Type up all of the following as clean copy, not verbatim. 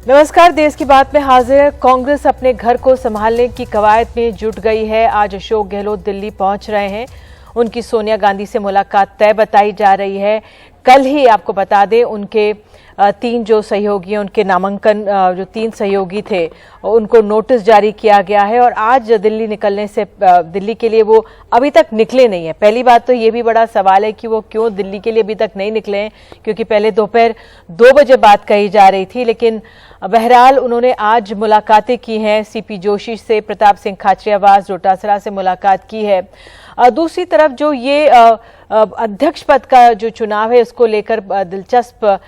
नमस्कार, देश की बात में हाजिर है। कांग्रेस अपने घर को संभालने की कवायद में जुट गई है। आज अशोक गहलोत दिल्ली पहुंच रहे हैं। उनकी सोनिया गांधी से मुलाकात तय बताई जा रही है। कल ही आपको बता दें, उनके तीन जो सहयोगी हैं, उनके नामांकन जो तीन सहयोगी थे, उनको नोटिस जारी किया गया है और आज दिल्ली निकलने से दिल्ली के लिए वो अभी तक निकले नहीं है। पहली बात तो ये भी बड़ा सवाल है कि वो क्यों दिल्ली के लिए अभी तक नहीं निकले हैं, क्योंकि पहले दोपहर 2 बजे बात कही जा रही थी। लेकिन बहरहाल उन्होंने आज मुलाकातें की हैं। सीपी जोशी से, प्रताप सिंह खाचरियावास, डोटासरा से मुलाकात की है। दूसरी तरफ जो ये अध्यक्ष पद का जो चुनाव है, उसको लेकर दिलचस्प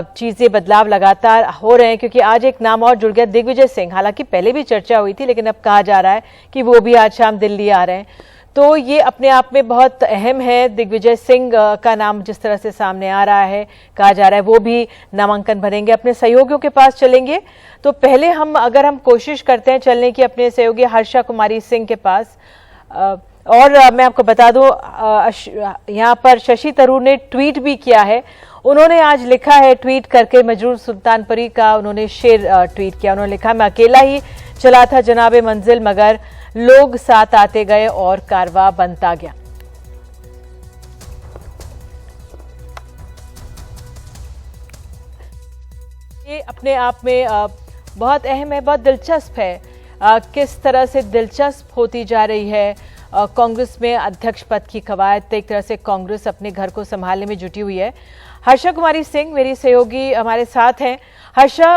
चीजें, बदलाव लगातार हो रहे हैं, क्योंकि आज एक नाम और जुड़ गया, दिग्विजय सिंह। हालांकि पहले भी चर्चा हुई थी, लेकिन अब कहा जा रहा है कि वो भी आज शाम दिल्ली आ रहे हैं। तो ये अपने आप में बहुत अहम है। दिग्विजय सिंह का नाम जिस तरह से सामने आ रहा है, कहा जा रहा है वो भी नामांकन भरेंगे, अपने सहयोगियों के पास चलेंगे। तो पहले अगर हम कोशिश करते हैं चलने की अपने सहयोगी हर्षा कुमारी सिंह के पास, और मैं आपको बता दूं, यहाँ पर शशि थरूर ने ट्वीट भी किया है। उन्होंने आज लिखा है, ट्वीट करके मजरूर सुल्तानपुरी का उन्होंने शेर ट्वीट किया। उन्होंने लिखा, मैं अकेला ही चला था जनाबे मंजिल, मगर लोग साथ आते गए और कारवां बनता गया। ये अपने आप में बहुत अहम है, बहुत दिलचस्प है। किस तरह से दिलचस्प होती जा रही है कांग्रेस में अध्यक्ष पद की कवायद। एक तरह से कांग्रेस अपने घर को संभालने में जुटी हुई है। हर्षा कुमारी सिंह मेरी सहयोगी हमारे साथ हैं। हर्षा,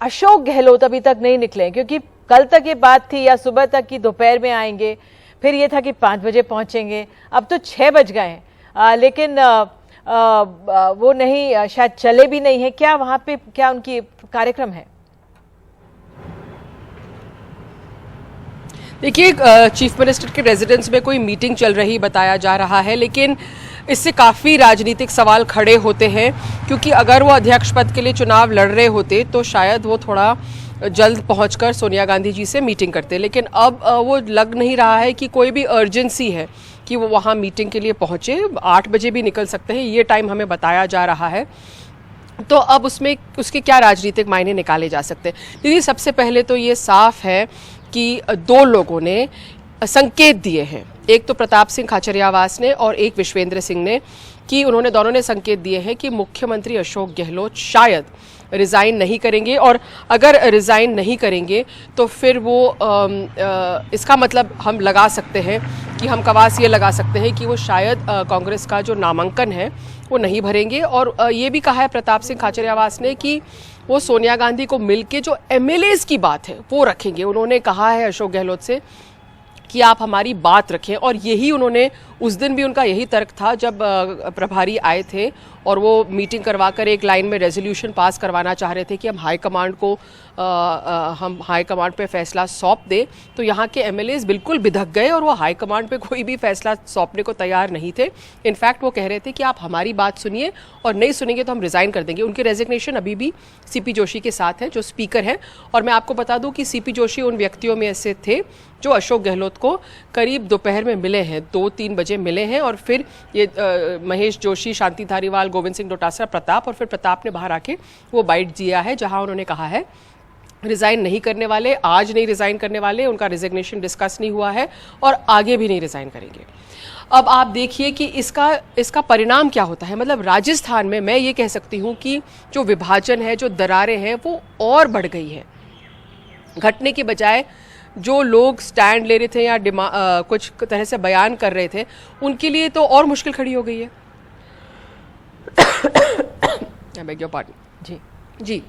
अशोक गहलोत अभी तक नहीं निकले, क्योंकि कल तक ये बात थी या सुबह तक कि दोपहर में आएंगे, फिर ये था कि 5 बजे पहुंचेंगे, अब तो 6 बज गए हैं, लेकिन वो नहीं, शायद चले भी नहीं है। क्या वहां पे क्या उनकी कार्यक्रम है? देखिए, चीफ मिनिस्टर के रेजिडेंस में कोई मीटिंग चल रही बताया जा रहा है, लेकिन इससे काफ़ी राजनीतिक सवाल खड़े होते हैं, क्योंकि अगर वो अध्यक्ष पद के लिए चुनाव लड़ रहे होते तो शायद वो थोड़ा जल्द पहुंचकर सोनिया गांधी जी से मीटिंग करते। लेकिन अब वो लग नहीं रहा है कि कोई भी अर्जेंसी है कि वो वहाँ मीटिंग के लिए पहुँचे। 8 बजे भी निकल सकते हैं, ये टाइम हमें बताया जा रहा है। तो अब उसमें उसके क्या राजनीतिक मायने निकाले जा सकते हैं। दीदी, सबसे पहले तो ये साफ है कि 2 लोगों ने संकेत दिए हैं, एक तो प्रताप सिंह खाचरियावास ने और एक विश्वेंद्र सिंह ने, कि उन्होंने दोनों ने संकेत दिए हैं कि मुख्यमंत्री अशोक गहलोत शायद रिज़ाइन नहीं करेंगे, और अगर रिज़ाइन नहीं करेंगे तो फिर वो इसका मतलब हम लगा सकते हैं कि हम कवास ये लगा सकते हैं कि वो शायद कांग्रेस का जो नामांकन है वो नहीं भरेंगे। और ये भी कहा है प्रताप सिंह खाचरियावास ने कि वो सोनिया गांधी को मिलके जो एमएलएज की बात है वो रखेंगे। उन्होंने कहा है अशोक गहलोत से कि आप हमारी बात रखें, और यही उन्होंने, उस दिन भी उनका यही तर्क था जब प्रभारी आए थे और वो मीटिंग करवाकर एक लाइन में रेजोल्यूशन पास करवाना चाह रहे थे कि हम हाईकमांड को हम हाईकमांड पे फैसला सौंप दें। तो यहाँ के एमएलएज बिल्कुल बिधक गए और वो हाईकमांड पे कोई भी फैसला सौंपने को तैयार नहीं थे। इनफैक्ट वो कह रहे थे कि आप हमारी बात सुनिए, और नहीं सुनेंगे तो हम रिज़ाइन कर देंगे। उनकी रेजिग्नेशन अभी भी सीपी जोशी के साथ है, जो स्पीकर हैं। और मैं आपको बता दूं कि सीपी जोशी उन व्यक्तियों में ऐसे थे जो अशोक गहलोत को करीब दोपहर में मिले हैं, 2-3 बजे मिले हैं, और फिर ये महेश जोशी, शांति धारीवाल, गोविंद सिंह डोटासरा, प्रताप, और फिर प्रताप ने बाहर आके वो बाइट दिया है, जहां उन्होंने कहा है रिज़ाइन नहीं करने वाले, आज नहीं रिज़ाइन करने वाले, उनका रिजिग्नेशन डिस्कस नहीं हुआ है और आगे भी नहीं रिज़ाइन करेंगे। अब आप देखिए कि इसका परिणाम क्या होता है। मतलब राजस्थान में मैं ये कह सकती हूँ कि जो विभाजन है, जो दरारें हैं, वो और बढ़ गई है। घटने की बजाय जो लोग स्टैंड ले रहे थे या कुछ तरह से बयान कर रहे थे, उनके लिए तो और मुश्किल खड़ी हो गई है। I beg your pardon. जी,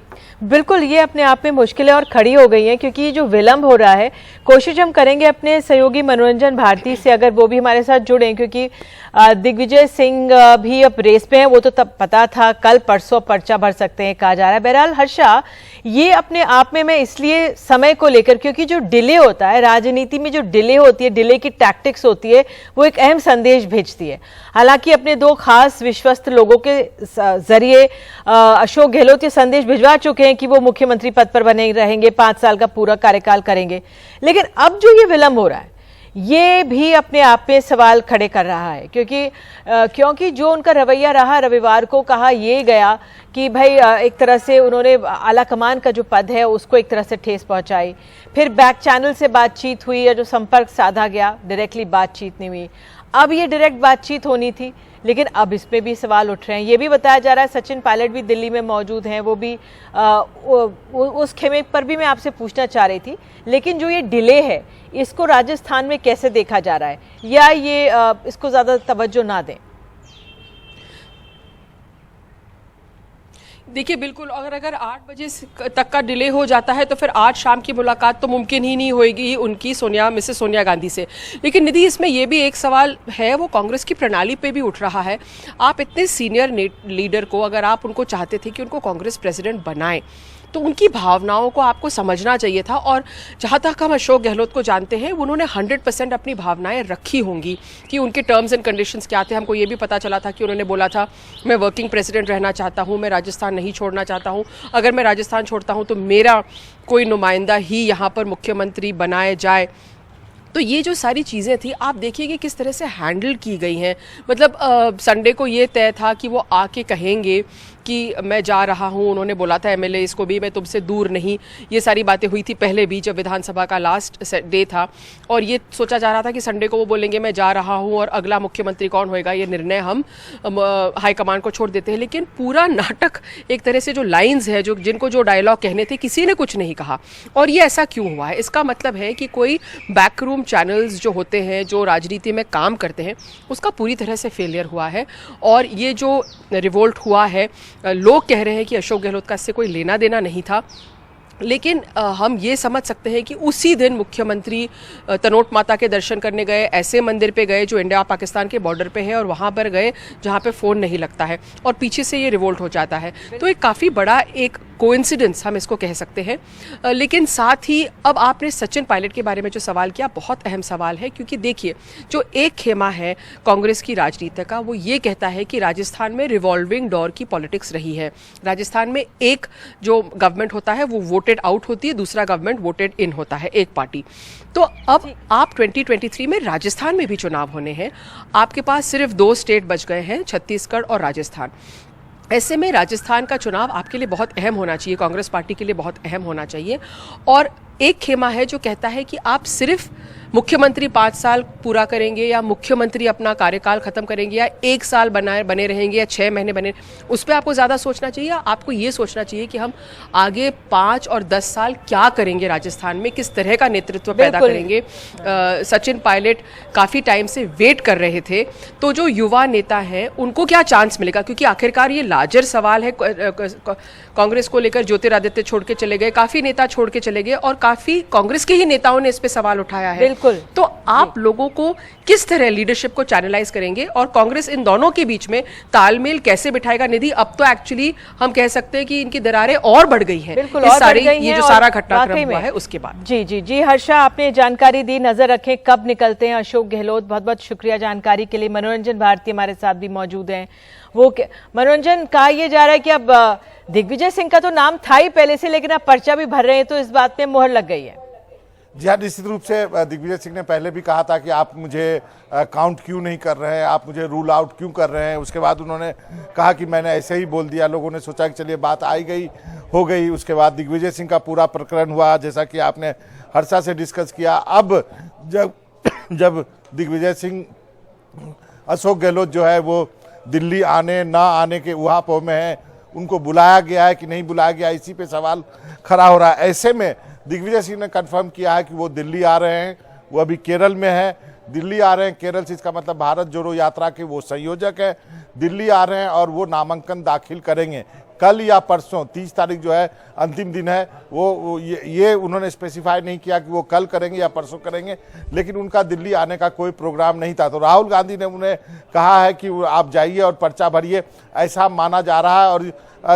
बिल्कुल, ये अपने आप में मुश्किलें और खड़ी हो गई हैं, क्योंकि जो विलंब हो रहा है। कोशिश हम करेंगे अपने सहयोगी मनोरंजन भारती से, अगर वो भी हमारे साथ जुड़े, क्योंकि दिग्विजय सिंह भी अब रेस पे हैं। वो तो तब पता था, कल परसों पर्चा भर सकते हैं कहा जा रहा है। बहरहाल हर्षा, ये अपने आप में मैं इसलिए समय को लेकर, क्योंकि जो डिले होता है राजनीति में, जो डिले होती है, डिले की टैक्टिक्स होती है, वो एक अहम संदेश भेजती है। हालांकि अपने 2 खास विश्वस्त लोगों के जरिए अशोक गहलोत ये संदेश भिजवा चुके हैं कि वो मुख्यमंत्री पद पर बने रहेंगे, 5 साल का पूरा कार्यकाल करेंगे। लेकिन अब जो ये विलंब हो रहा है, ये भी अपने आप में सवाल खड़े कर रहा है, क्योंकि जो उनका रवैया रहा, रविवार को कहा ये गया कि भाई एक तरह से उन्होंने आला कमान का जो पद है उसको एक तरह से ठेस पहुंचाई, फिर बैक चैनल से बातचीत हुई या जो संपर्क साधा गया, डायरेक्टली बातचीत नहीं हुई। अब ये डायरेक्ट बातचीत होनी थी, लेकिन अब इसमें भी सवाल उठ रहे हैं। ये भी बताया जा रहा है सचिन पायलट भी दिल्ली में मौजूद हैं, वो भी उस खेमे पर भी मैं आपसे पूछना चाह रही थी। लेकिन जो ये डिले है इसको राजस्थान में कैसे देखा जा रहा है, या ये इसको ज़्यादा तवज्जो ना दें? देखिए बिल्कुल, अगर 8 बजे तक का डिले हो जाता है तो फिर आज शाम की मुलाकात तो मुमकिन ही नहीं होगी उनकी मिसेस सोनिया गांधी से। लेकिन निधि, इसमें यह भी एक सवाल है, वो कांग्रेस की प्रणाली पे भी उठ रहा है। आप इतने सीनियर लीडर को, अगर आप उनको चाहते थे कि उनको कांग्रेस प्रेसिडेंट बनाएं, तो उनकी भावनाओं को आपको समझना चाहिए था। और जहाँ तक हम अशोक गहलोत को जानते हैं, उन्होंने 100% अपनी भावनाएं रखी होंगी कि उनके टर्म्स एंड कंडीशंस क्या थे। हमको ये भी पता चला था कि उन्होंने बोला था मैं वर्किंग प्रेसिडेंट रहना चाहता हूँ, मैं राजस्थान नहीं छोड़ना चाहता हूँ, अगर मैं राजस्थान छोड़ता हूँ तो मेरा कोई नुमाइंदा ही यहाँ पर मुख्यमंत्री बनाए जाए। तो ये जो सारी चीज़ें थी, आप देखिए कि किस तरह से हैंडल की गई हैं। मतलब संडे को ये तय था कि वो आके कहेंगे कि मैं जा रहा हूँ, उन्होंने बोला था एमएलए को भी मैं तुमसे दूर नहीं, ये सारी बातें हुई थी पहले भी जब विधानसभा का लास्ट डे था। और ये सोचा जा रहा था कि संडे को वो बोलेंगे मैं जा रहा हूँ और अगला मुख्यमंत्री कौन होएगा ये निर्णय हम हाईकमान को छोड़ देते हैं। लेकिन पूरा नाटक, एक तरह से जो लाइन्स है, जिनको जो डायलॉग कहने थे, किसी ने कुछ नहीं कहा। और ये ऐसा क्यों हुआ है? इसका मतलब है कि कोई बैकरूम चैनल्स जो होते हैं, जो राजनीति में काम करते हैं, उसका पूरी तरह से फेलियर हुआ है। और ये जो रिवोल्ट हुआ है, लोग कह रहे हैं कि अशोक गहलोत का इससे कोई लेना देना नहीं था, लेकिन हम ये समझ सकते हैं कि उसी दिन मुख्यमंत्री तनोट माता के दर्शन करने गए, ऐसे मंदिर पे गए जो इंडिया पाकिस्तान के बॉर्डर पे है, और वहाँ पर गए जहाँ पे फ़ोन नहीं लगता है, और पीछे से ये रिवोल्ट हो जाता है। तो एक काफ़ी बड़ा एक कोइंसिडेंस हम इसको कह सकते हैं। लेकिन साथ ही अब आपने सचिन पायलट के बारे में जो सवाल किया, बहुत अहम सवाल है, क्योंकि देखिए जो एक खेमा है कांग्रेस की राजनीति का, वो ये कहता है कि राजस्थान में रिवॉल्विंग डोर की पॉलिटिक्स रही है। राजस्थान में एक जो गवर्नमेंट होता है वो वोटेड आउट होती है, दूसरा गवर्नमेंट वोटेड इन होता है, एक पार्टी। तो अब आप 2023 में राजस्थान में भी चुनाव होने हैं, आपके पास सिर्फ 2 स्टेट बच गए हैं, छत्तीसगढ़ और राजस्थान। ऐसे में राजस्थान का चुनाव आपके लिए बहुत अहम होना चाहिए, कांग्रेस पार्टी के लिए बहुत अहम होना चाहिए। और एक खेमा है जो कहता है कि आप सिर्फ मुख्यमंत्री 5 साल पूरा करेंगे, या मुख्यमंत्री अपना कार्यकाल खत्म करेंगे, या 1 साल बने रहेंगे, या 6 महीने बने, उस पर आपको ज़्यादा सोचना चाहिए। आपको ये सोचना चाहिए कि हम आगे 5 और 10 साल क्या करेंगे, राजस्थान में किस तरह का नेतृत्व पैदा करेंगे। सचिन पायलट काफ़ी टाइम से वेट कर रहे थे, तो जो युवा नेता हैं उनको क्या चांस मिलेगा? क्योंकि आखिरकार ये लार्जर सवाल है कांग्रेस को लेकर। ज्योतिरादित्य छोड़ के चले गए, काफ़ी नेता छोड़ के चले गए, और काफ़ी कांग्रेस के ही नेताओं ने इस पर सवाल उठाया है। तो आप लोगों को किस तरह लीडरशिप को चैनलाइज करेंगे, और कांग्रेस इन दोनों के बीच में तालमेल कैसे बिठाएगा? निधि, अब तो एक्चुअली हम कह सकते हैं कि इनकी दरारें और बढ़ गई हैं, ये जो सारा घटनाक्रम हुआ है उसके बाद। जी जी जी, हर्षा आपने जानकारी दी। नजर रखें कब निकलते हैं अशोक गहलोत। बहुत बहुत शुक्रिया जानकारी के लिए। मनोरंजन भारती हमारे साथ भी मौजूद हैं। वो मनोरंजन, कहा यह जा रहा है कि अब दिग्विजय सिंह का तो नाम था ही पहले से, लेकिन अब पर्चा भी भर रहे हैं, तो इस बात में मुहर लग गई है। जी हाँ, निश्चित रूप से दिग्विजय सिंह ने पहले भी कहा था कि आप मुझे काउंट क्यों नहीं कर रहे हैं, आप मुझे रूल आउट क्यों कर रहे हैं। उसके बाद उन्होंने कहा कि मैंने ऐसे ही बोल दिया, लोगों ने सोचा कि चलिए बात आई गई हो गई। उसके बाद दिग्विजय सिंह का पूरा प्रकरण हुआ, जैसा कि आपने हर्षा से डिस्कस किया। अब जब दिग्विजय सिंह, अशोक गहलोत जो है वो दिल्ली आने ना आने के उहापोह में है, उनको बुलाया गया है कि नहीं बुलाया गया, इसी पे सवाल खड़ा हो रहा है। ऐसे में दिग्विजय सिंह ने कंफर्म किया है कि वो दिल्ली आ रहे हैं। वो अभी केरल में है, दिल्ली आ रहे हैं। केरल से, इसका मतलब भारत जोड़ो यात्रा के वो संयोजक है, दिल्ली आ रहे हैं और वो नामांकन दाखिल करेंगे कल या परसों। 30 तारीख जो है अंतिम दिन है। वो ये उन्होंने स्पेसिफाई नहीं किया कि वो कल करेंगे या परसों करेंगे, लेकिन उनका दिल्ली आने का कोई प्रोग्राम नहीं था। तो राहुल गांधी ने उन्हें कहा है कि आप जाइए और पर्चा भरिए, ऐसा माना जा रहा है। और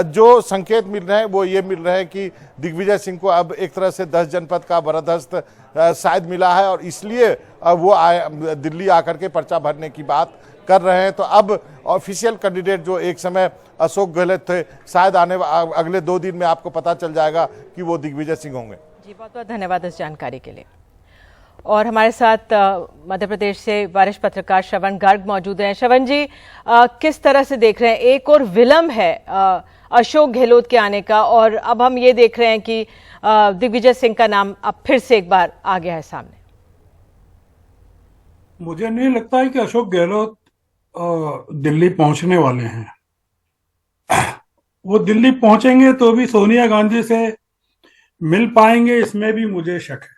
जो संकेत मिल रहे हैं वो ये मिल रहे हैं कि दिग्विजय सिंह को अब एक तरह से 10 जनपद का बरदस्त शायद मिला है, और इसलिए वो दिल्ली आकर के पर्चा भरने की बात कर रहे हैं। तो अब ऑफिशियल कैंडिडेट जो एक समय अशोक गहलोत थे, शायद अगले 2 दिन में आपको पता चल जाएगा कि वो दिग्विजय सिंह होंगे। जी, बहुत बहुत धन्यवाद इस जानकारी के लिए। और हमारे साथ मध्य प्रदेश से वरिष्ठ पत्रकार श्रवण गर्ग मौजूद हैं। श्रवण जी, किस तरह से देख रहे हैं, एक और विलंब है अशोक गहलोत के आने का, और अब हम ये देख रहे हैं कि दिग्विजय सिंह का नाम अब फिर से एक बार आ गया है सामने। मुझे नहीं लगता है कि अशोक गहलोत दिल्ली पहुंचने वाले हैं। वो दिल्ली पहुंचेंगे तो भी सोनिया गांधी से मिल पाएंगे, इसमें भी मुझे शक है।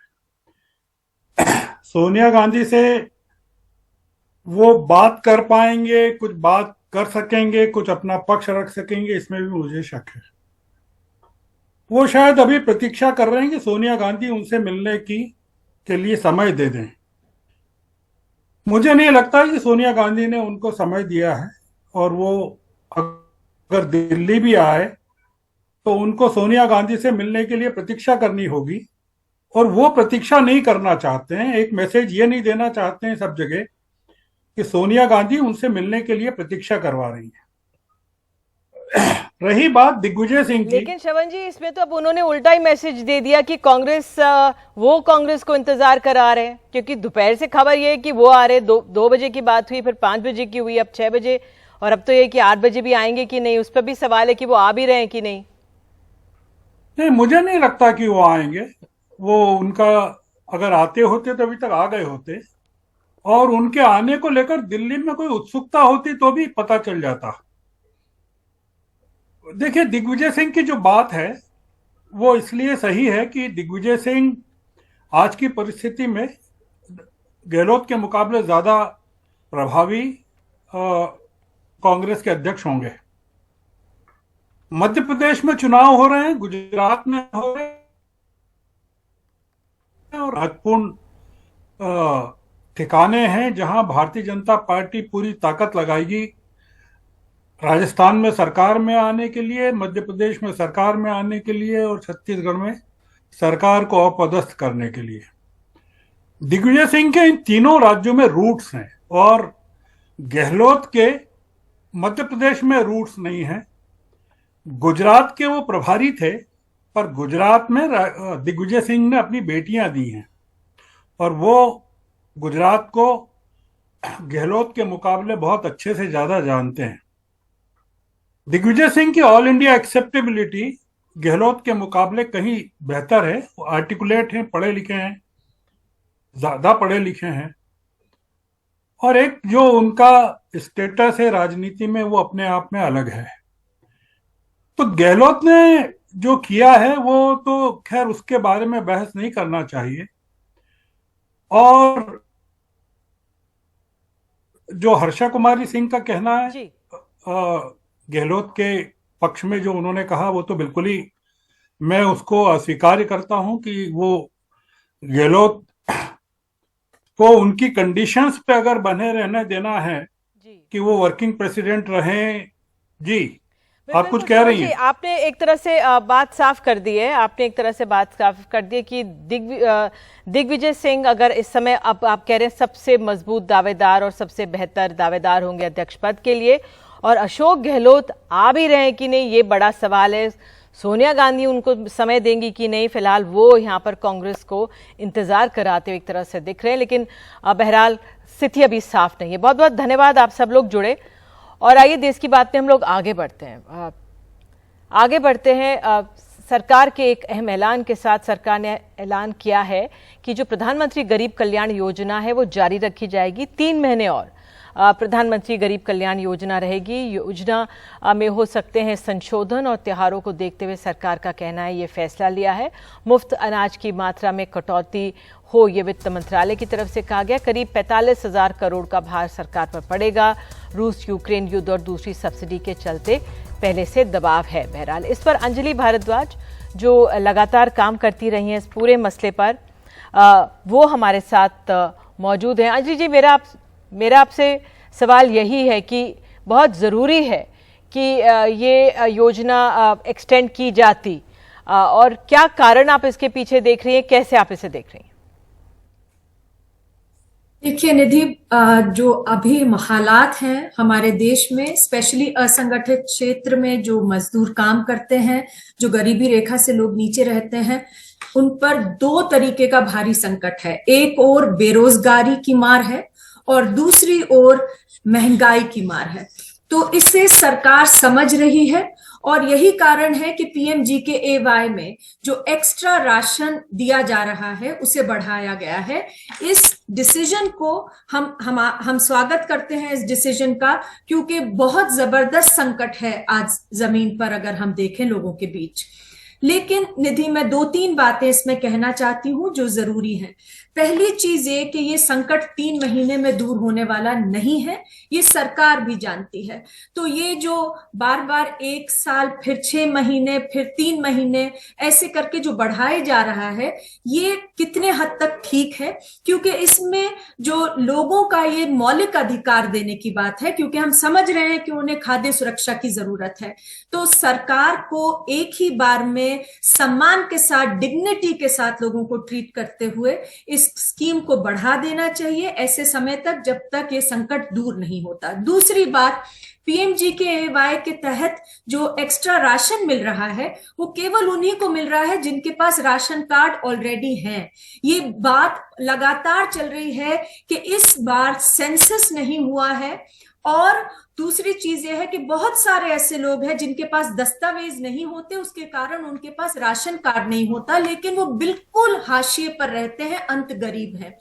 सोनिया गांधी से वो बात कर पाएंगे, कुछ बात कर सकेंगे, कुछ अपना पक्ष रख सकेंगे, इसमें भी मुझे शक है। वो शायद अभी प्रतीक्षा कर रहे हैं कि सोनिया गांधी उनसे मिलने के लिए समय दे दें। मुझे नहीं लगता कि सोनिया गांधी ने उनको समय दिया है, और वो अगर दिल्ली भी आए तो उनको सोनिया गांधी से मिलने के लिए प्रतीक्षा करनी होगी, और वो प्रतीक्षा नहीं करना चाहते हैं। एक मैसेज ये नहीं देना चाहते हैं सब जगह कि सोनिया गांधी उनसे मिलने के लिए प्रतीक्षा करवा रही है। रही बात दिग्विजय सिंह की, लेकिन श्रवण जी, इसमें तो अब उन्होंने उल्टा ही मैसेज दे दिया कि कांग्रेस को इंतजार करा रहे हैं, क्योंकि दोपहर से खबर ये है कि वो आ रहे, 2 बजे की बात हुई, फिर 5 बजे की हुई, अब 6 बजे, और अब तो ये कि 8 बजे भी आएंगे कि नहीं, उस पर भी सवाल है कि वो आ भी रहे हैं कि नहीं। नहीं, मुझे नहीं लगता कि वो आएंगे। वो उनका अगर आते होते तो अभी तक आ गए होते, और उनके आने को लेकर दिल्ली में कोई उत्सुकता होती तो भी पता चल जाता। देखिए, दिग्विजय सिंह की जो बात है वो इसलिए सही है कि दिग्विजय सिंह आज की परिस्थिति में गहलोत के मुकाबले ज्यादा प्रभावी कांग्रेस के अध्यक्ष होंगे। मध्य प्रदेश में चुनाव हो रहे हैं, गुजरात में हो रहे हैं, और महत्वपूर्ण ठिकाने हैं जहां भारतीय जनता पार्टी पूरी ताकत लगाएगी राजस्थान में सरकार में आने के लिए, मध्य प्रदेश में सरकार में आने के लिए, और छत्तीसगढ़ में सरकार को अपदस्थ करने के लिए। दिग्विजय सिंह के इन तीनों राज्यों में रूट्स हैं, और गहलोत के मध्य प्रदेश में रूट्स नहीं हैं। गुजरात के वो प्रभारी थे, पर गुजरात में दिग्विजय सिंह ने अपनी बेटियां दी हैं, और वो गुजरात को गहलोत के मुकाबले बहुत अच्छे से ज्यादा जानते हैं। दिग्विजय सिंह की ऑल इंडिया एक्सेप्टेबिलिटी गहलोत के मुकाबले कहीं बेहतर है। वो आर्टिकुलेट हैं, पढ़े लिखे हैं, ज्यादा पढ़े लिखे हैं, और एक जो उनका स्टेटस है राजनीति में वो अपने आप में अलग है। तो गहलोत ने जो किया है वो तो खैर उसके बारे में बहस नहीं करना चाहिए। और जो हर्षा कुमारी सिंह का कहना है गहलोत के पक्ष में जो उन्होंने कहा, वो तो बिल्कुल ही मैं उसको अस्वीकार करता हूं कि वो गहलोत को उनकी कंडीशंस पे अगर बने रहने देना है कि वो वर्किंग प्रेसिडेंट रहें। जी, आप कुछ कह रही हैं। आपने एक तरह से बात साफ कर दी है, कि दिग्विजय सिंह अगर इस समय अब आप कह रहे हैं सबसे मजबूत दावेदार और सबसे बेहतर दावेदार होंगे अध्यक्ष पद के लिए, और अशोक गहलोत आ भी रहे हैं कि नहीं, ये बड़ा सवाल है। सोनिया गांधी उनको समय देंगी कि नहीं, फिलहाल वो यहाँ पर कांग्रेस को इंतजार कराते हुए एक तरह से दिख रहे हैं, लेकिन बहरहाल स्थिति अभी साफ नहीं है। बहुत बहुत धन्यवाद, आप सब लोग जुड़े। और आइए देश की बात में हम लोग आगे बढ़ते हैं। सरकार के एक अहम ऐलान के साथ सरकार ने ऐलान किया है कि जो प्रधानमंत्री गरीब कल्याण योजना है वो जारी रखी जाएगी। 3 महीने और प्रधानमंत्री गरीब कल्याण योजना रहेगी। योजना में हो सकते हैं संशोधन, और त्योहारों को देखते हुए सरकार का कहना है ये फैसला लिया है। मुफ्त अनाज की मात्रा में कटौती हो, ये वित्त मंत्रालय की तरफ से कहा गया। करीब 45,000 करोड़ का भार सरकार पर पड़ेगा। रूस यूक्रेन युद्ध और दूसरी सब्सिडी के चलते पहले से दबाव है। बहरहाल इस पर अंजलि भारद्वाज, जो लगातार काम करती रही हैं इस पूरे मसले पर, वो हमारे साथ मौजूद हैं। अंजलि जी, मेरा आपसे सवाल यही है कि बहुत ज़रूरी है कि ये योजना एक्सटेंड की जाती, और क्या कारण आप इसके पीछे देख रही हैं, कैसे आप इसे देख रही हैं? देखिए निधि, जो अभी हालात हैं हमारे देश में, स्पेशली असंगठित क्षेत्र में जो मजदूर काम करते हैं, जो गरीबी रेखा से लोग नीचे रहते हैं, उन पर दो तरीके का भारी संकट है। एक ओर बेरोजगारी की मार है और दूसरी ओर महंगाई की मार है। तो इसे सरकार समझ रही है और यही कारण है कि पीएमजीकेएवाई में जो एक्स्ट्रा राशन दिया जा रहा है उसे बढ़ाया गया है। इस डिसीजन को हम स्वागत करते हैं, इस डिसीजन का, क्योंकि बहुत जबरदस्त संकट है आज जमीन पर अगर हम देखें लोगों के बीच। लेकिन निधि, मैं 2-3 बातें इसमें कहना चाहती हूं जो जरूरी है। पहली चीज ये कि ये संकट 3 महीने में दूर होने वाला नहीं है, ये सरकार भी जानती है। तो ये जो बार बार 1 साल, फिर 6 महीने, फिर 3 महीने ऐसे करके जो बढ़ाए जा रहा है, ये कितने हद तक ठीक है, क्योंकि इसमें जो लोगों का ये मौलिक अधिकार देने की बात है, क्योंकि हम समझ रहे हैं कि उन्हें खाद्य सुरक्षा की जरूरत है। तो सरकार को एक ही बार में सम्मान के साथ, डिग्निटी के साथ लोगों को ट्रीट करते हुए इस स्कीम को बढ़ा देना चाहिए ऐसे समय तक जब तक ये संकट दूर नहीं होता। दूसरी बात, पीएमजीकेएवाई के तहत जो एक्स्ट्रा राशन मिल रहा है वो केवल उन्हीं को मिल रहा है जिनके पास राशन कार्ड ऑलरेडी हैं। ये बात लगातार चल रही है कि इस बार सेंसस नहीं हुआ है, और दूसरी चीज यह है कि बहुत सारे ऐसे लोग हैं जिनके पास दस्तावेज नहीं होते, उसके कारण उनके पास राशन कार्ड नहीं होता, लेकिन वो बिल्कुल हाशिए पर रहते हैं, अंत गरीब है।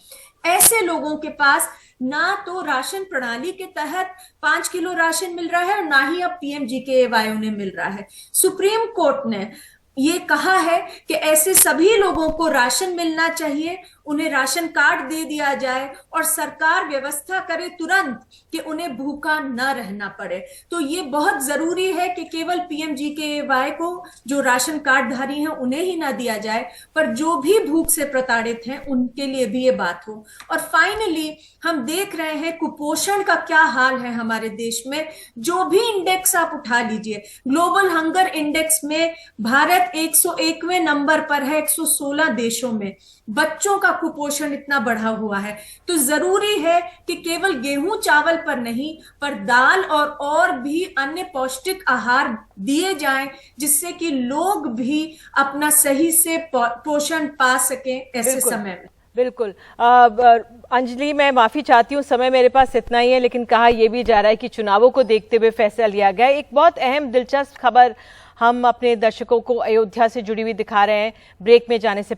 ऐसे लोगों के पास ना तो राशन प्रणाली के तहत 5 किलो राशन मिल रहा है और ना ही अब पीएमजीकेएवाई उन्हें मिल रहा है। सुप्रीम कोर्ट ने ये कहा है कि ऐसे सभी लोगों को राशन मिलना चाहिए, उन्हें राशन कार्ड दे दिया जाए और सरकार व्यवस्था करे तुरंत कि उन्हें भूखा न रहना पड़े। तो ये बहुत जरूरी है कि केवल पीएमजीकेएवाई को जो राशन कार्ड धारी हैं उन्हें ही ना दिया जाए, पर जो भी भूख से प्रताड़ित हैं उनके लिए भी ये बात हो। और फाइनली हम देख रहे हैं कुपोषण का क्या हाल है हमारे देश में। जो भी इंडेक्स आप उठा लीजिए, ग्लोबल हंगर इंडेक्स में भारत 101वें नंबर पर है 116 देशों में। बच्चों का कुपोषण इतना बढ़ा हुआ है, तो जरूरी है कि केवल गेहूं चावल पर नहीं, पर दाल और भी अन्य पौष्टिक आहार दिए जाएं, जिससे कि लोग भी अपना सही से पोषण पा सकें ऐसे समय में। बिल्कुल। अंजलि, मैं माफी चाहती हूँ, समय मेरे पास इतना ही है, लेकिन कहा यह भी जा रहा है कि चुनावों को देखते हुए फैसला लिया गया। एक बहुत अहम दिलचस्प खबर हम अपने दर्शकों को अयोध्या से जुड़ी हुई दिखा रहे हैं। ब्रेक में जाने से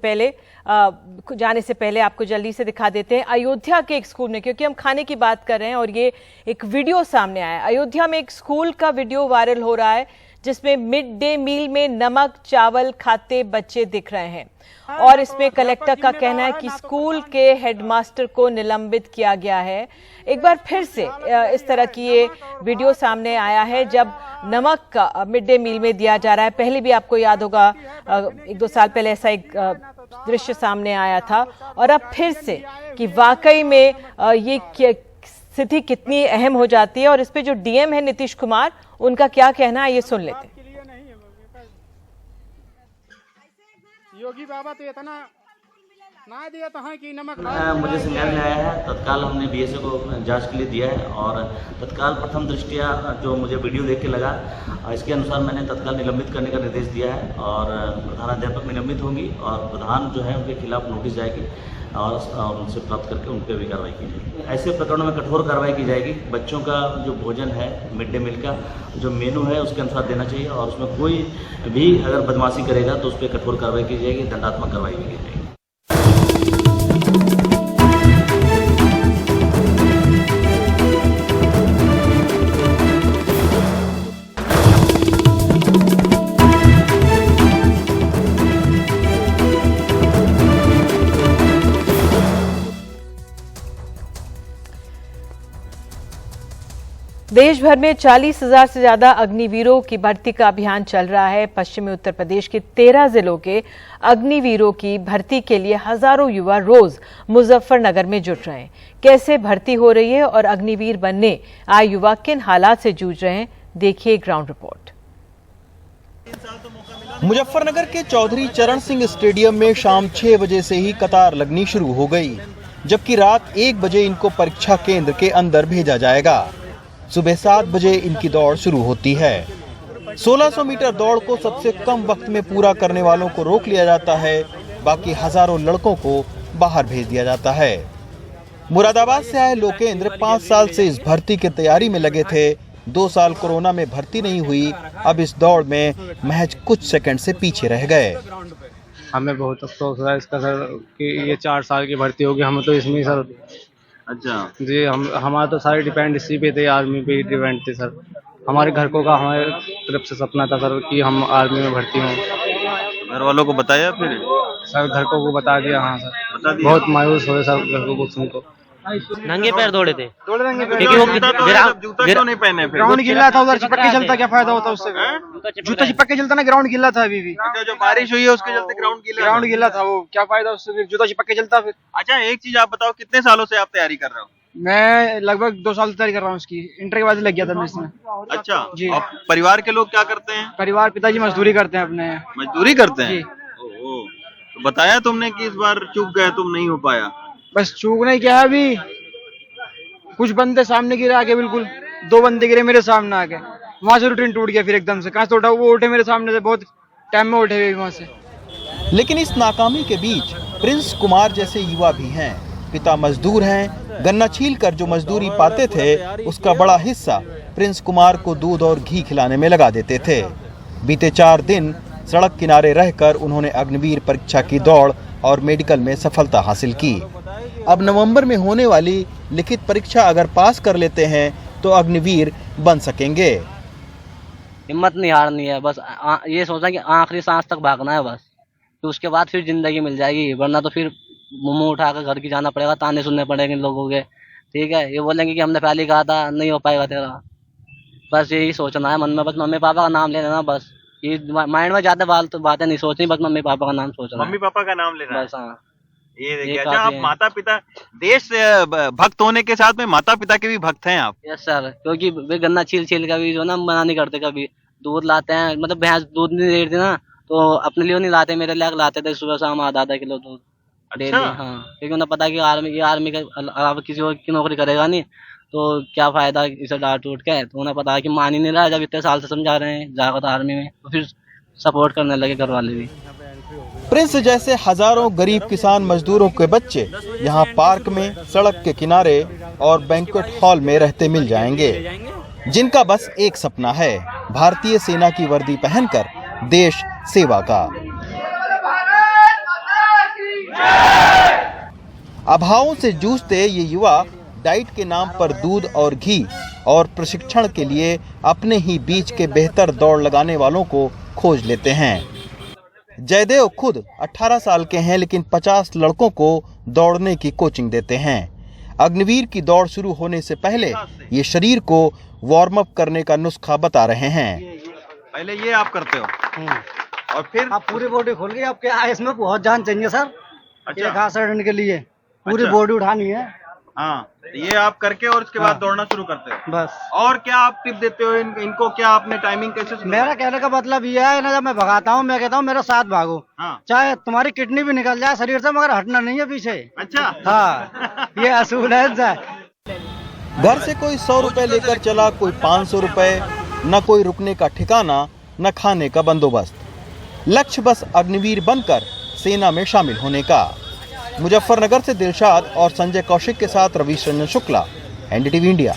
पहले आपको जल्दी से दिखा देते हैं अयोध्या के एक स्कूल में, क्योंकि हम खाने की बात कर रहे हैं और ये एक वीडियो सामने आया है। अयोध्या में एक स्कूल का वीडियो वायरल हो रहा है जिसमें मिड डे मील में नमक चावल खाते बच्चे दिख रहे हैं, और इसमें कलेक्टर का कहना है कि स्कूल के हेडमास्टर को निलंबित किया गया है। एक बार फिर से इस तरह की ये वीडियो सामने आया है जब नमक का मिड डे मील में दिया जा रहा है। पहले भी आपको याद होगा 1-2 साल पहले ऐसा एक दृश्य सामने आया था, और अब फिर से कि वाकई में ये स्थिति कितनी अहम हो जाती है। और इस पे जो डीएम है नीतीश कुमार, उनका क्या कहना है ये सुन लेते हैं। योगी बाबा तो इतना ना दिया तो है कि नमक मुझे संज्ञान में आया है। तत्काल हमने बीएसए को जांच के लिए दिया है, और तत्काल प्रथम दृष्टिया जो मुझे वीडियो देख के लगा, इसके अनुसार मैंने तत्काल निलंबित करने का निर्देश दिया है, और प्रधानाध्यापक निलंबित होंगी और प्रधान जो है उनके खिलाफ नोटिस जाएगी और उनसे प्राप्त करके उन पर भी कार्रवाई की जाएगी। ऐसे प्रकरणों में कठोर कार्रवाई की जाएगी। बच्चों का जो भोजन है, मिड डे मील का जो मेनू है उसके अनुसार देना चाहिए, और उसमें कोई भी अगर बदमाशी करेगा तो उस पर कठोर कार्रवाई की जाएगी, दंडात्मक कार्रवाई भी की जाएगी। देश भर में 40,000 से ज्यादा अग्निवीरों की भर्ती का अभियान चल रहा है। पश्चिमी उत्तर प्रदेश के 13 जिलों के अग्निवीरों की भर्ती के लिए हजारों युवा रोज मुजफ्फरनगर में जुट रहे हैं। कैसे भर्ती हो रही है और अग्निवीर बनने आए युवा किन हालात से जूझ रहे हैं, देखिए ग्राउंड रिपोर्ट। मुजफ्फरनगर के चौधरी चरण सिंह स्टेडियम में शाम 6 बजे से ही कतार लगनी शुरू हो गई। जबकि रात 1 बजे इनको परीक्षा केंद्र के अंदर भेजा जाएगा। सुबह 7 बजे इनकी दौड़ शुरू होती है। 1600 मीटर दौड़ को सबसे कम वक्त में पूरा करने वालों को रोक लिया जाता है, बाकी हजारों लड़कों को बाहर भेज दिया जाता है। मुरादाबाद से आए लोकेंद्र 5 साल से इस भर्ती की तैयारी में लगे थे। 2 साल कोरोना में भर्ती नहीं हुई, अब इस दौड़ में महज कुछ सेकंड से पीछे रह गए। हमें बहुत अफसोस है इसका सर कि ये 4 साल की भर्ती होगी, हम तो इसमें सर। अच्छा जी हमारा तो सारे डिपेंड इसी पे थे, आर्मी पे ही डिपेंड थे सर। हमारे घर को का हमारे तरफ से सपना था सर कि हम आर्मी में भर्ती हों। घर वालों को बताया फिर? सर घर को बता दिया, हाँ सर। बता दिया? बहुत मायूस हुए सर घर को सुनकर। नंगे पैर दौड़े थे। नंगे पैर क्योंकि वो जूता क्यों नहीं पहने फिर? ग्राउंड गिल्ला था, उधर चिपक के चलता क्या फायदा होता उससे? जूता चिपक के चलता ना, ग्राउंड गिल्ला था अभी भी। अच्छा, जो बारिश हुई है उसके चलते ग्राउंड गिल्ला था, वो क्या फायदा उससे, फिर जूता चिपक के चलता फिर। अच्छा, एक चीज आप बताओ, कितने सालों से आप तैयारी कर रहे हो? मैं लगभग 2 साल तैयारी कर रहा हूँ उसकी, इंटर के बाद लग गया था मैं इसमें। अच्छा जी। और परिवार के लोग क्या करते हैं? परिवार पिताजी मजदूरी करते हैं अपने। मजदूरी करते हैं? जी। ओहो, तो बताया तुमने कि इस बार चूक गए तुम, नहीं हो पाया? बस चूक नहीं क्या है, अभी कुछ बंदे सामने गिरे आके, बिल्कुल 2 बंदे गिरे मेरे सामने आके, वहां से रूटीन टूट गया फिर एकदम से। कहाँ से उठा, वो उठे मेरे सामने से, बहुत टाइम में उठे हुए वहां से। लेकिन इस नाकामी के बीच प्रिंस कुमार जैसे युवा भी हैं। पिता मजदूर हैं, गन्ना छील कर जो मजदूरी पाते थे उसका बड़ा हिस्सा प्रिंस कुमार को दूध और घी खिलाने में लगा देते थे। बीते 4 दिन सड़क किनारे रहकर उन्होंने अग्निवीर परीक्षा की दौड़ और मेडिकल में सफलता हासिल की। अब नवंबर में होने वाली लिखित परीक्षा अगर पास कर लेते हैं तो अग्निवीर बन सकेंगे। हिम्मत नहीं हारनी है, बस ये सोचा कि आखिरी सांस तक भागना है बस, तो उसके बाद फिर जिंदगी मिल जाएगी, वरना तो फिर मुंह उठाकर घर की जाना पड़ेगा, ताने सुनने पड़ेंगे लोगों के। ठीक है, ये बोलेंगे कि हमने पहले कहा था, नहीं हो पाएगा तेरा। बस यही सोचना है मन में, बस मम्मी पापा का नाम ले लेना, बस ये माइंड में ज्यादा बातें नहीं सोचनी, बस मम्मी पापा का नाम सोचना। मम्मी पापा का नाम लेना बस, हाँ। ये देखिए, अच्छा आप माता पिता, देश भक्त होने के साथ में माता पिता के भी भक्त हैं आप? यस सर, क्योंकि वे गन्ना छील का भी जो ना मना नहीं करते, कभी दूध लाते हैं, मतलब भैंस दूध नहीं देती ना, तो अपने लिए नहीं लाते, मेरे लिए लाते थे सुबह शाम आधा किलो दूध डेली। हाँ, क्योंकि उन्हें पता है कि आर्मी के अलावा किसी और की नौकरी करेगा नहीं, तो क्या फायदा इसे डांट टूट के। तो उन्हें पता है कि मान ही नहीं रहा, जब इतने साल से समझा रहे हैं जाकर आर्मी में, तो फिर सपोर्ट करने लगे घर वाले भी। प्रिंस जैसे हजारों गरीब किसान मजदूरों के बच्चे यहाँ पार्क में, सड़क के किनारे और बैंक्वेट हॉल में रहते मिल जाएंगे, जिनका बस एक सपना है, भारतीय सेना की वर्दी पहनकर देश सेवा का। अभावों से जूझते ये युवा डाइट के नाम पर दूध और घी और प्रशिक्षण के लिए अपने ही बीच के बेहतर दौड़ लगाने वालों को खोज लेते हैं। जयदेव खुद 18 साल के हैं, लेकिन 50 लड़कों को दौड़ने की कोचिंग देते हैं। अग्निवीर की दौड़ शुरू होने से पहले ये शरीर को वार्म अप करने का नुस्खा बता रहे हैं। पहले ये आप करते हो और फिर आप पूरी बॉडी खोल के, आपके इसमें बहुत जान चाहिए सर। अच्छा, घास चढ़ने के लिए पूरी अच्छा, बॉडी उठानी है। हाँ, ये आप करके और उसके बाद दौड़ना शुरू करते हो बस। और क्या आप टिप देते हो इनको, क्या आपने टाइमिंग कैसे शुरू? मेरा कहने का मतलब ये है ना, जब मैं भगाता हूँ, मैं कहता हूँ मेरे साथ भागो, हाँ। चाहे तुम्हारी किडनी भी निकल जाए शरीर से, मगर हटना नहीं है पीछे। अच्छा, हाँ, ये असूल है। घर से कोई 100 रुपए लेकर चला, कोई 500 रुपए, न कोई रुकने का ठिकाना, न खाने का बंदोबस्त। लक्ष्य बस अग्निवीर बनकर सेना में शामिल होने का। मुजफ्फरनगर से दिलशाद और संजय कौशिक के साथ रवीश रंजन शुक्ला, एनडीटीवी इंडिया।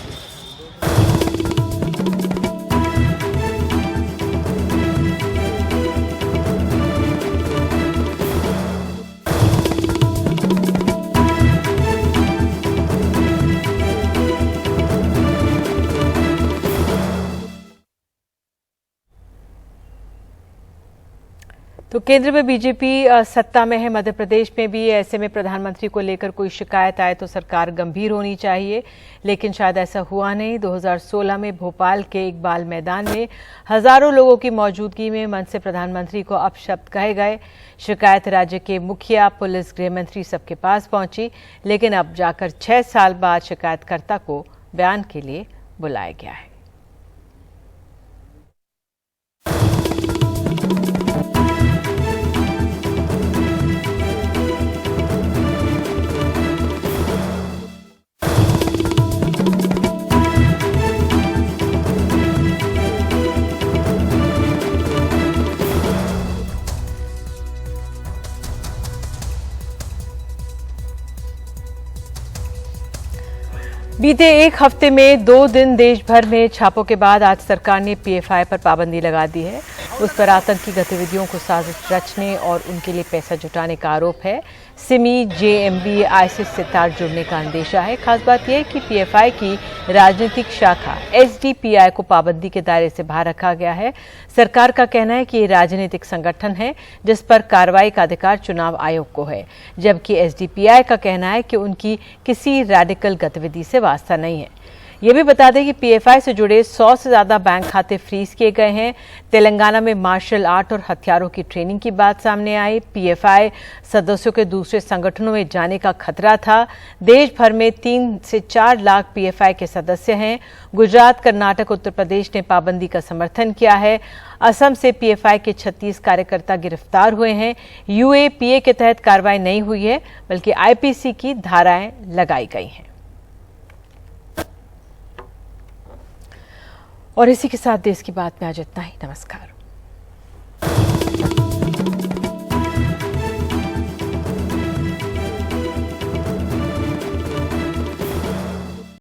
तो केंद्र में बीजेपी सत्ता में है, मध्य प्रदेश में भी, ऐसे में प्रधानमंत्री को लेकर कोई शिकायत आए तो सरकार गंभीर होनी चाहिए, लेकिन शायद ऐसा हुआ नहीं। 2016 में भोपाल के इकबाल मैदान में हजारों लोगों की मौजूदगी में मंच से प्रधानमंत्री को अपशब्द कहे गए। शिकायत राज्य के मुखिया, पुलिस, गृह मंत्री सबके पास पहुंची, लेकिन अब जाकर 6 साल बाद शिकायतकर्ता को बयान के लिए बुलाया गया है। बीते एक हफ्ते में 2 दिन देश भर में छापों के बाद आज सरकार ने पीएफआई पर पाबंदी लगा दी है। उस पर आतंकी गतिविधियों को साजिश रचने और उनके लिए पैसा जुटाने का आरोप है। सिमी, जेएमबी, आईसिस से तार जुड़ने का अंदेशा है। खास बात यह है कि पीएफआई की राजनीतिक शाखा एसडीपीआई को पाबंदी के दायरे से बाहर रखा गया है। सरकार का कहना है कि ये राजनीतिक संगठन है जिस पर कार्रवाई का अधिकार चुनाव आयोग को है, जबकि एसडीपीआई का कहना है कि उनकी किसी रैडिकल गतिविधि से वास्ता नहीं है। ये भी बता दें कि पीएफआई से जुड़े 100 से ज्यादा बैंक खाते फ्रीज किए गए हैं। तेलंगाना में मार्शल आर्ट और हथियारों की ट्रेनिंग की बात सामने आई। पीएफआई सदस्यों के दूसरे संगठनों में जाने का खतरा था। देश भर में 3 से 4 लाख पीएफआई के सदस्य हैं। गुजरात, कर्नाटक, उत्तर प्रदेश ने पाबंदी का समर्थन किया है। असम से पीएफआई के 36 कार्यकर्ता गिरफ्तार हुए हैं। यूएपीए के तहत कार्रवाई नहीं हुई है, बल्कि आईपीसी की धाराएं लगाई गई हैं। और इसी के साथ देश की बात में आज इतना ही। नमस्कार।